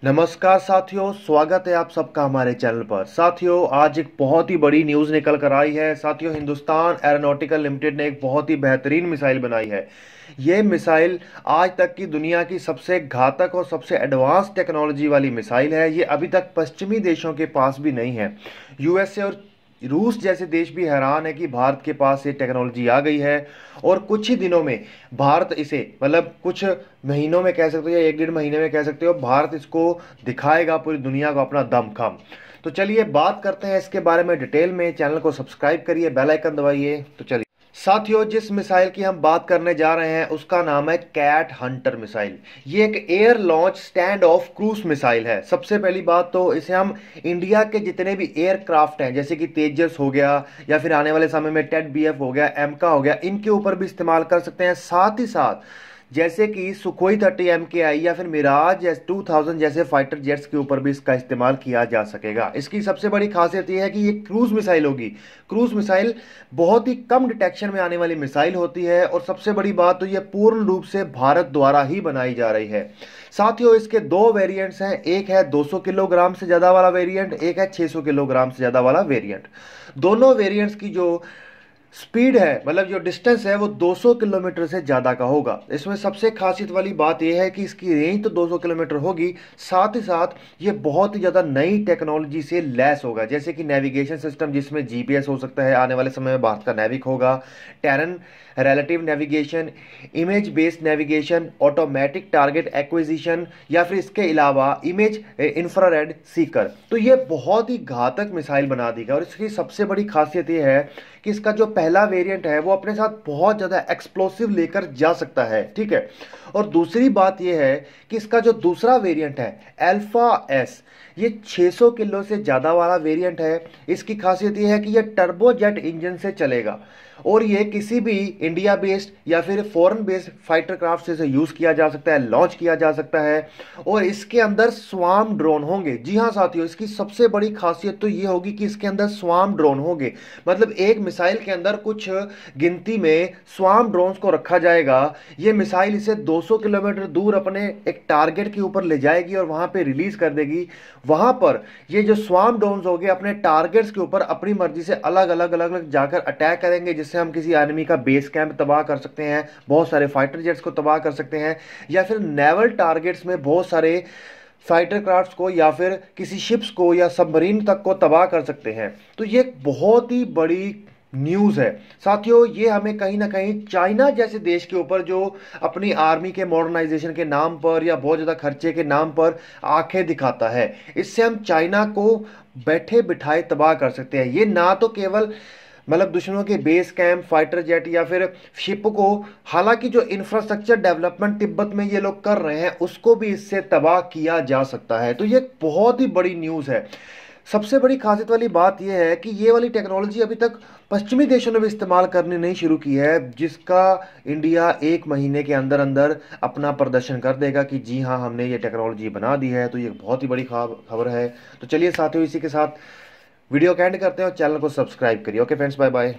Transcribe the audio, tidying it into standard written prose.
नमस्कार साथियों, स्वागत है आप सबका हमारे चैनल पर। साथियों, आज एक बहुत ही बड़ी न्यूज़ निकल कर आई है। साथियों, हिंदुस्तान एरोनॉटिकल लिमिटेड ने एक बहुत ही बेहतरीन मिसाइल बनाई है। ये मिसाइल आज तक की दुनिया की सबसे घातक और सबसे एडवांस टेक्नोलॉजी वाली मिसाइल है। ये अभी तक पश्चिमी देशों के पास भी नहीं है। यूएसए और रूस जैसे देश भी हैरान है कि भारत के पास ये टेक्नोलॉजी आ गई है और कुछ ही दिनों में भारत इसे कुछ महीनों में कह सकते हो या एक डेढ़ महीने में कह सकते हो, भारत इसको दिखाएगा पूरी दुनिया को अपना दमखम। तो चलिए बात करते हैं इसके बारे में डिटेल में। चैनल को सब्सक्राइब करिए, बेल आइकन दबाइए। तो चलिए साथियों, जिस मिसाइल की हम बात करने जा रहे हैं उसका नाम है कैट हंटर मिसाइल। ये एक air launch stand of cruise missile है। सबसे पहली बात तो इसे हम इंडिया के जितने भी एयरक्राफ्ट हैं, जैसे कि तेजस हो गया या फिर आने वाले समय में टेड बीएफ हो गया, एमका हो गया, इनके ऊपर भी इस्तेमाल कर सकते हैं। साथ ही साथ जैसे कि सुखोई 30 MKI या फिर मिराज S2000 जैसे फाइटर जेट्स के ऊपर भी इसका इस्तेमाल किया जा सकेगा। इसकी सबसे बड़ी खासियत यह है कि ये क्रूज मिसाइल होगी। क्रूज मिसाइल बहुत ही कम डिटेक्शन में आने वाली मिसाइल होती है और सबसे बड़ी बात तो ये पूर्ण रूप से भारत द्वारा ही बनाई जा रही है। साथियों, इसके दो वेरिएंट्स हैं। एक है 200 किलोग्राम से ज्यादा वाला वेरिएंट, एक है 600 किलोग्राम से ज्यादा वाला वेरिएंट। दोनों वेरिएंट्स की जो स्पीड है, मतलब जो डिस्टेंस है, वो 200 किलोमीटर से ज़्यादा का होगा। इसमें सबसे खासियत वाली बात यह है कि इसकी रेंज तो 200 किलोमीटर होगी, साथ ही साथ ये बहुत ही ज़्यादा नई टेक्नोलॉजी से लैस होगा। जैसे कि नेविगेशन सिस्टम जिसमें जीपीएस हो सकता है, आने वाले समय में भारत का नेविक होगा, terrain relative navigation, image based navigation, automatic target acquisition या फिर इसके अलावा इमेज इंफ्रारेड सीकर। तो ये बहुत ही घातक मिसाइल बना देगा। और इसकी सबसे बड़ी खासियत ये है कि इसका जो पहला वेरिएंट है वो अपने साथ बहुत ज़्यादा एक्सप्लोसिव लेकर जा सकता है, ठीक है। और दूसरी बात यह है कि इसका जो दूसरा वेरिएंट है अल्फा एस, ये 600 किलो से ज़्यादा वाला वेरिएंट है। इसकी खासियत यह है कि यह टर्बोजेट इंजन से चलेगा और ये किसी भी इंडिया बेस्ड या फिर फॉरेन बेस्ड फाइटर क्राफ्ट से इसे यूज़ किया जा सकता है, लॉन्च किया जा सकता है। और इसके अंदर स्वार्म ड्रोन होंगे। जी हाँ साथियों, इसकी सबसे बड़ी खासियत तो ये होगी कि इसके अंदर स्वार्म ड्रोन होंगे। मतलब एक मिसाइल के अंदर कुछ गिनती में स्वार्म ड्रोन्स को रखा जाएगा। ये मिसाइल इसे 200 किलोमीटर दूर अपने एक टारगेट के ऊपर ले जाएगी और वहां पे रिलीज कर देगी। वहां पर ये जो स्वार्म ड्रोन्स होंगे अपने टारगेट्स के ऊपर अपनी मर्जी से अलग अलग जाकर अटैक करेंगे, जिससे हम किसी एनिमी का बेस कैंप तबाह कर सकते हैं, बहुत सारे फाइटर जेट्स को तबाह कर सकते हैं, या फिर नेवल टारगेट्स में बहुत सारे फाइटर क्राफ्ट्स को या फिर किसी शिप्स को या सबमरीन तक को तबाह कर सकते हैं। तो ये एक बहुत ही बड़ी न्यूज़ है साथियों। ये हमें कहीं ना कहीं चाइना जैसे देश के ऊपर जो अपनी आर्मी के मॉडर्नाइजेशन के नाम पर या बहुत ज़्यादा खर्चे के नाम पर आंखें दिखाता है। इससे हम चाइना को बैठे बिठाए तबाह कर सकते हैं। ये ना तो केवल दुश्मनों के बेस कैंप, फाइटर जेट या फिर शिप को, हालांकि जो इंफ्रास्ट्रक्चर डेवलपमेंट तिब्बत में ये लोग कर रहे हैं उसको भी इससे तबाह किया जा सकता है। तो ये बहुत ही बड़ी न्यूज़ है। सबसे बड़ी खासियत वाली बात यह है कि ये वाली टेक्नोलॉजी अभी तक पश्चिमी देशों ने भी इस्तेमाल करनी नहीं शुरू की है, जिसका इंडिया एक महीने के अंदर अंदर अपना प्रदर्शन कर देगा कि जी हाँ, हमने ये टेक्नोलॉजी बना दी है। तो ये बहुत ही बड़ी खबर है। तो चलिए साथियों, इसी के साथ वीडियो का एंड करते हैं और चैनल को सब्सक्राइब करिए। Okay friends, bye bye.